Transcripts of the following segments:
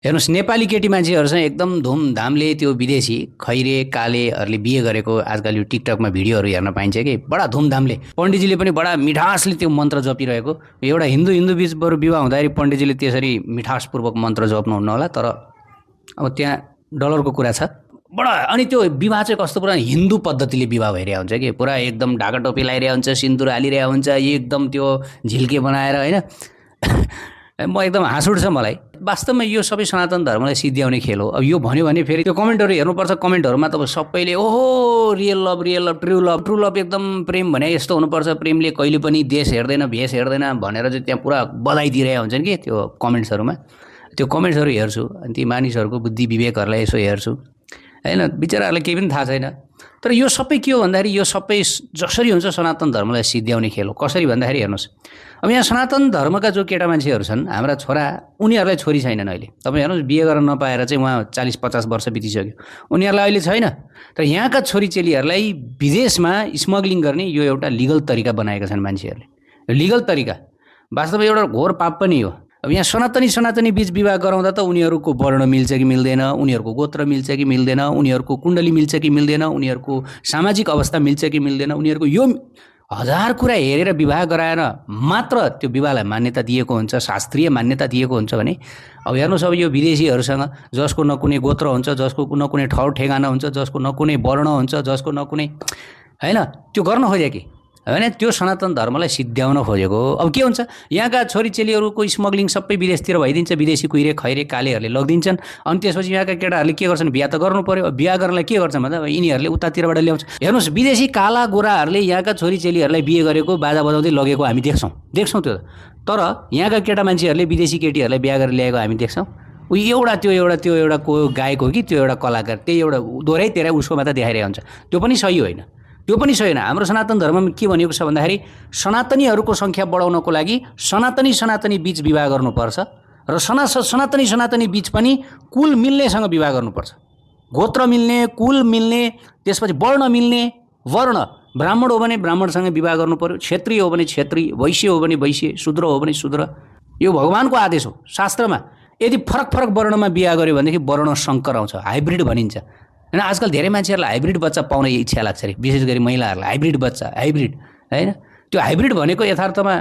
हेर्नुहोस् नेपाली केटी मान्छेहरूसँग एकदम धुमधामले त्यो विदेशी खैरे कालेहरूले बिहे गरेको आजकल यो टिकटकमा भिडियोहरू हेर्न पाइन्छ कि बडा धुमधामले पण्डितजीले पनि बडा मिठासले त्यो मन्त्र जपिरहेको एउटा हिन्दू हिन्दू बिच बरु विवाह हुँदाखेरि पण्डितजीले त्यसरी मिठासपूर्वक मन्त्र जप्नुहुन्न होला तर अब त्यहाँ डलरको कुरा छ बडा अनि त्यो विवाह चाहिँ कस्तो पुरा हिन्दू पद्धतिले विवाह भइरहेको हुन्छ कि पुरा एकदम ढाका टोपी लगाइरहेको हुन्छ सिन्दुर हालिरहेको हुन्छ एकदम त्यो झिल्के बनाएर होइन म एकदम हाँस उठ्छ मलाई वास्तवमा यो सबै सनातन धर्मलाई सिद्ध्याउने खेल हो अब यो भन्यो भने फेरि त्यो कमेन्टहरू हेर्नुपर्छ कमेन्टहरूमा त सबैले ओहो रियल लभ ट्रु लभ एकदम प्रेम भने यस्तो हुनुपर्छ प्रेमले कहिले पनि देश हेर्दैन भेष हेर्दैन भनेर चाहिँ त्यहाँ पुरा बधाई दिइरहेको हुन्छन् कि त्यो कमेन्ट्सहरूमा त्यो कमेन्ट्सहरू हेर्छु अनि ती मानिसहरूको बुद्धि विवेकहरूलाई यसो हेर्छु होइन बिचराहरूलाई केही पनि थाहा छैन तर यो सबै के हो भन्दाखेरि यो सबै जसरी हुन्छ सनातन धर्मलाई सिद्ध्याउने खेल हो कसरी भन्दाखेरि हेर्नुहोस् अब यहाँ सनातन धर्मका जो केटा मान्छेहरू छन् हाम्रा छोरा उनीहरूलाई छोरी छैनन् अहिले तपाईँ हेर्नुहोस् बिहे गर्न नपाएर चाहिँ उहाँ 40-50 वर्ष बितिसक्यो उनीहरूलाई अहिले छैन तर यहाँका छोरी चेलीहरूलाई विदेशमा स्मग्लिङ गर्ने यो एउटा लिगल तरिका बनाएका छन् मान्छेहरूले लिगल तरिका वास्तवमा एउटा घोर पाप पनि हो अब यहाँ सनातनी बीच विवाह गराउँदा त उनीहरूको वर्ण मिल्छ कि मिल्दैन उनीहरूको गोत्र मिल्छ कि मिल्दैन उनीहरूको कुण्डली मिल्छ कि मिल्दैन उनीहरूको सामाजिक अवस्था मिल्छ कि मिल्दैन उनीहरूको यो हजार कुरा हेरेर विवाह गराएर मात्र त्यो विवाहलाई मान्यता दिएको हुन्छ शास्त्रीय मान्यता दिएको हुन्छ भने अब हेर्नुहोस् अब यो विदेशीहरूसँग जसको न कुनै गोत्र हुन्छ जसको न कुनै ठाउँ ठेगाना हुन्छ जसको न कुनै वर्ण हुन्छ जसको न कुनै होइन त्यो गर्न खोज्यो कि होइन त्यो सनातन धर्मलाई सिद्ध्याउन खोजेको अब के हुन्छ यहाँका छोरी चेलीहरूको स्मग्लिङ सबै विदेशतिर भइदिन्छ विदेशी कुहिरे खैरे कालेहरूले लगिदिन्छन् अनि त्यसपछि यहाँका केटाहरूले के गर्छन् बिहा त गर्नु पर्यो बिहा गर्नलाई के गर्छन् भन्दा यिनीहरूले उतातिरबाट ल्याउँछ हेर्नुहोस् विदेशी काला गोराहरूले यहाँका छोरी चेलीहरूलाई बिहे गरेको बाजा बजाउँदै लगेको हामी देख्छौँ त्यो तर यहाँका केटा मान्छेहरूले विदेशी केटीहरूलाई बिहा गरेर ल्याएको हामी देख्छौँ त्यो एउटा को गायक हो कि त्यो एउटा कलाकार त्यही एउटा दोहोऱ्याइ तेह्रै उसको मात्र देखाइरहेको हुन्छ त्यो पनि सही होइन हाम्रो सनातन धर्ममा के भनेको छ भन्दाखेरि सनातनीहरूको सङ्ख्या बढाउनको लागि सनातनी बीच विवाह गर्नुपर्छ र सनातनी बीच पनि कुल मिल्नेसँग विवाह गर्नुपर्छ गोत्र मिल्ने कुल मिल्ने त्यसपछि वर्ण मिल्ने वर्ण ब्राह्मण हो भने ब्राह्मणसँग विवाह गर्नु पर्यो क्षत्रिय हो भने क्षत्रिय वैश्य हो भने वैश्य शूद्र हो भने शूद्र यो भगवानको आदेश हो शास्त्रमा यदि फरक वर्णमा विवाह गर्यो भनेदेखि वर्ण शङ्कर आउँछ हाइब्रिड भनिन्छ होइन आजकल धेरै मान्छेहरूलाई हाइब्रिड बच्चा पाउने इच्छा लाग्छ अरे विशेष गरी महिलाहरूलाई हाइब्रिड होइन त्यो हाइब्रिड भनेको यथार्थमा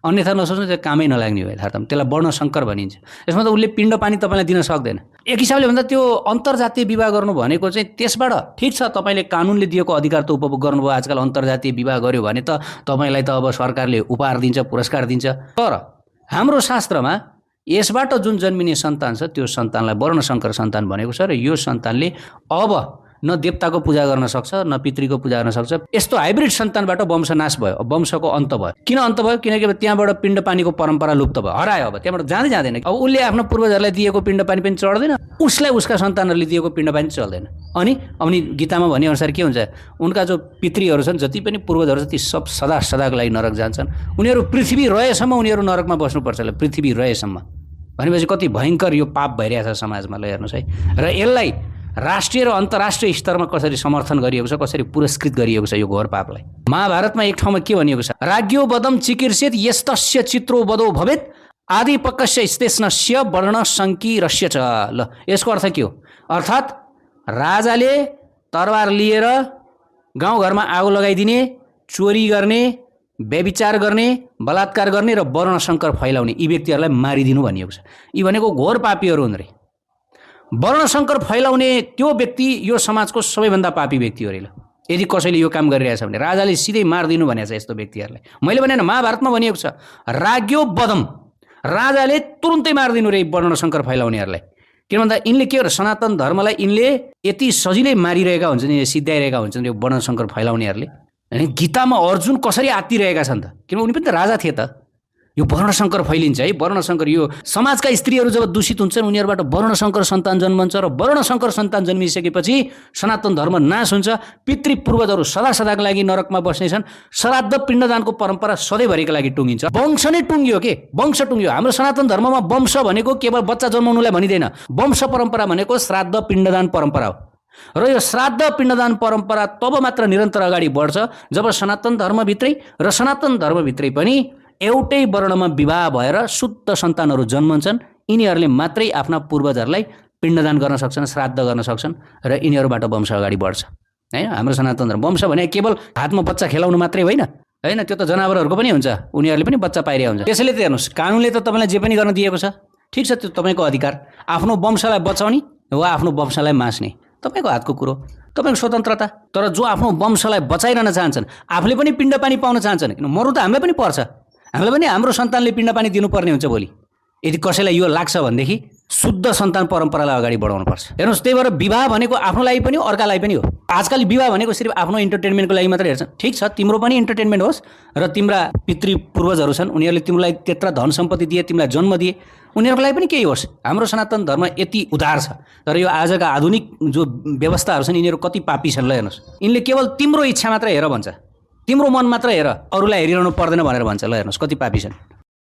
अन्यथा नसोच्नु त्यो कामै नलाग्ने हो यथार्थमा त्यसलाई वर्णशङ्कर भनिन्छ यसमा त उसले पिण्ड पानी तपाईँलाई दिन सक्दैन एक हिसाबले भन्दा त्यो अन्तर्जातीय विवाह गर्नु भनेको चाहिँ त्यसबाट ठिक छ तपाईँले कानुनले दिएको अधिकार त उपभोग गर्नुभयो आजकल अन्तर्जातीय विवाह गर्यो भने त तपाईँलाई त अब सरकारले उपहार दिन्छ पुरस्कार दिन्छ तर हाम्रो शास्त्रमा यसबाट जुन जन्मिने सन्तान छ त्यो सन्तानलाई वर्णशङ्कर सन्तान भनेको छ र यो सन्तानले अब न देवताको पूजा गर्न सक्छ न पितृको पूजा गर्न सक्छ यस्तो हाइब्रिड सन्तानबाट वंशनाश भयो वंशको अन्त भयो किन अन्त भयो किनकि त्यहाँबाट पिण्ड पानीको परम्परा लुप्त भयो हरायो अब त्यहाँबाट जाँदैन अब उसले आफ्नो पूर्वजहरूलाई दिएको पिण्ड पानी पनि चढ्दैन उसलाई उसका सन्तानहरूले दिएको पिण्ड पानी चल्दैन अनि गीतामा भनेअनुसार के हुन्छ उनका जो पितृहरू छन् जति पनि पूर्वजहरू छ ती सब सदाको लागि नरक जान्छन् उनीहरू पृथ्वी रहेसम्म उनीहरू नरकमा बस्नुपर्छ पृथ्वी रहेसम्म भनेपछि कति भयङ्कर यो पाप भइरहेछ समाजमा ल हेर्नुहोस् है र यसलाई राष्ट्रिय र अन्तर्राष्ट्रिय स्तरमा कसरी समर्थन गरिएको छ कसरी पुरस्कृत गरिएको छ यो घोर पापलाई महाभारतमा एक ठाउँमा के भनिएको छ राज्ञो वदम चिकीर्षित यस्तस्य चित्रो वदो भवेत् आदि पक्कस्य स्तेष्णस्य वर्ण सङ्कीरस्य च ल यसको अर्थ के हो अर्थात् राजाले तरबार लिएर गाउँघरमा आगो लगाइदिने चोरी गर्ने व्यभिचार गर्ने बलात्कार गर्ने र वर्णशङ्कर फैलाउने यी व्यक्तिहरूलाई मारिदिनु भनिएको छ यी भनेको घोर पापीहरू हुन् रे वर्णशङ्कर फैलाउने त्यो व्यक्ति यो समाजको सबैभन्दा पापी व्यक्ति हो रे ल यदि कसैले यो काम गरिरहेछ भने राजाले सिधै मारिदिनु भनेको छ यस्तो व्यक्तिहरूलाई मैले भने महाभारतमा भनिएको छ राज्ञो वदम राजाले तुरुन्तै मारिदिनु रे वर्णशङ्कर फैलाउनेहरूलाई किन भन्दा यिनले के हो सनातन धर्मलाई यिनले यति सजिलै मारिरहेका हुन्छन् सिद्ध्याइरहेका हुन्छन् यो वर्णशङ्कर फैलाउनेहरूले अनि गीतामा अर्जुन कसरी आत्तिरहेका छन् त किन उनी पनि त राजा थिए त यो वर्णशङ्कर फैलिन्छ है वर्णशङ्कर यो समाजका स्त्रीहरू जब दूषित हुन्छन् उनीहरूबाट वर्णशङ्कर सन्तान जन्मन्छ र वर्णशङ्कर सन्तान जन्मिसकेपछि सनातन धर्म नाश हुन्छ पितृ पूर्वजहरू सदाको लागि नरकमा बस्नेछन् श्राद्ध पिण्डदानको परम्परा सधैँभरिका लागि टुङ्गिन्छ वंश नै टुङ्गियो के वंश टुङ्गियो हाम्रो सनातन धर्ममा वंश भनेको केवल बच्चा जन्माउनुलाई भनिँदैन वंश परम्परा भनेको श्राद्ध पिण्डदान परम्परा हो र यो श्राद्ध पिण्डदान परम्परा तब मात्र निरन्तर अगाडि बढ्छ जब सनातन धर्मभित्रै पनि एउटै वर्णमा विवाह भएर शुद्ध सन्तानहरू जन्मन्छन् यिनीहरूले मात्रै आफ्ना पूर्वजहरूलाई पिण्डदान गर्न सक्छन्, श्राद्ध गर्न सक्छन् र यिनीहरूबाट वंश अगाडि बढ्छ हैन। हाम्रो सनातन धर्म वंश भने केवल हातमा बच्चा खेलाउनु मात्रै होइन हैन, त्यो त जनावरहरूको पनि हुन्छ, उनीहरूले पनि बच्चा पाइरहेको हुन्छ। त्यसैले त हेर्नुहोस्, कानुनले त तपाईँलाई जे पनि गर्न दिएको छ, ठिक छ, त्यो तपाईँको अधिकार। आफ्नो वंशलाई बचाउने वा आफ्नो वंशलाई मास्ने तपाईँको हातको कुरो, तपाईँको स्वतन्त्रता। तर जो आफ्नो वंशलाई बचाइरहन चाहन्छन्, आफूले पनि पिण्ड पानी पाउन चाहन्छन्, किन मर्नु त हामीलाई पनि पर्छ, हामीलाई पनि हाम्रो सन्तानले पिण्ड पानी दिनुपर्ने हुन्छ भोलि। यदि कसैलाई यो लाग्छ भनेदेखि शुद्ध सन्तान परम्परालाई अगाडि बढाउनुपर्छ। हेर्नुहोस्, त्यही भएर विवाह भनेको आफ्नो लागि पनि अर्कालाई पनि हो। आजकल विवाह भनेको सिर्फ आफ्नो इन्टरटेनमेन्टको लागि मात्रै हेर्छन्। ठिक छ, तिम्रो पनि इन्टरटेनमेन्ट होस् र तिम्रा पितृ पूर्वजहरू छन्, उनीहरूले तिमीलाई त्यत्रो धन सम्पत्ति दिए, तिमीलाई जन्म दिए, उनीहरूको लागि पनि केही होस्। हाम्रो सनातन धर्म यति उदार छ। तर यो आजका आधुनिक जो व्यवस्थाहरू छन् यिनीहरू कति पापी छन् ल हेर्नुहोस्। यिनले केवल तिम्रो इच्छा मात्र हेर भन्छ, तिम्रो मन मात्र हेर, अरूलाई हेरिरहनु पर्दैन भनेर भन्छ। ल हेर्नुहोस् कति पापी छन्।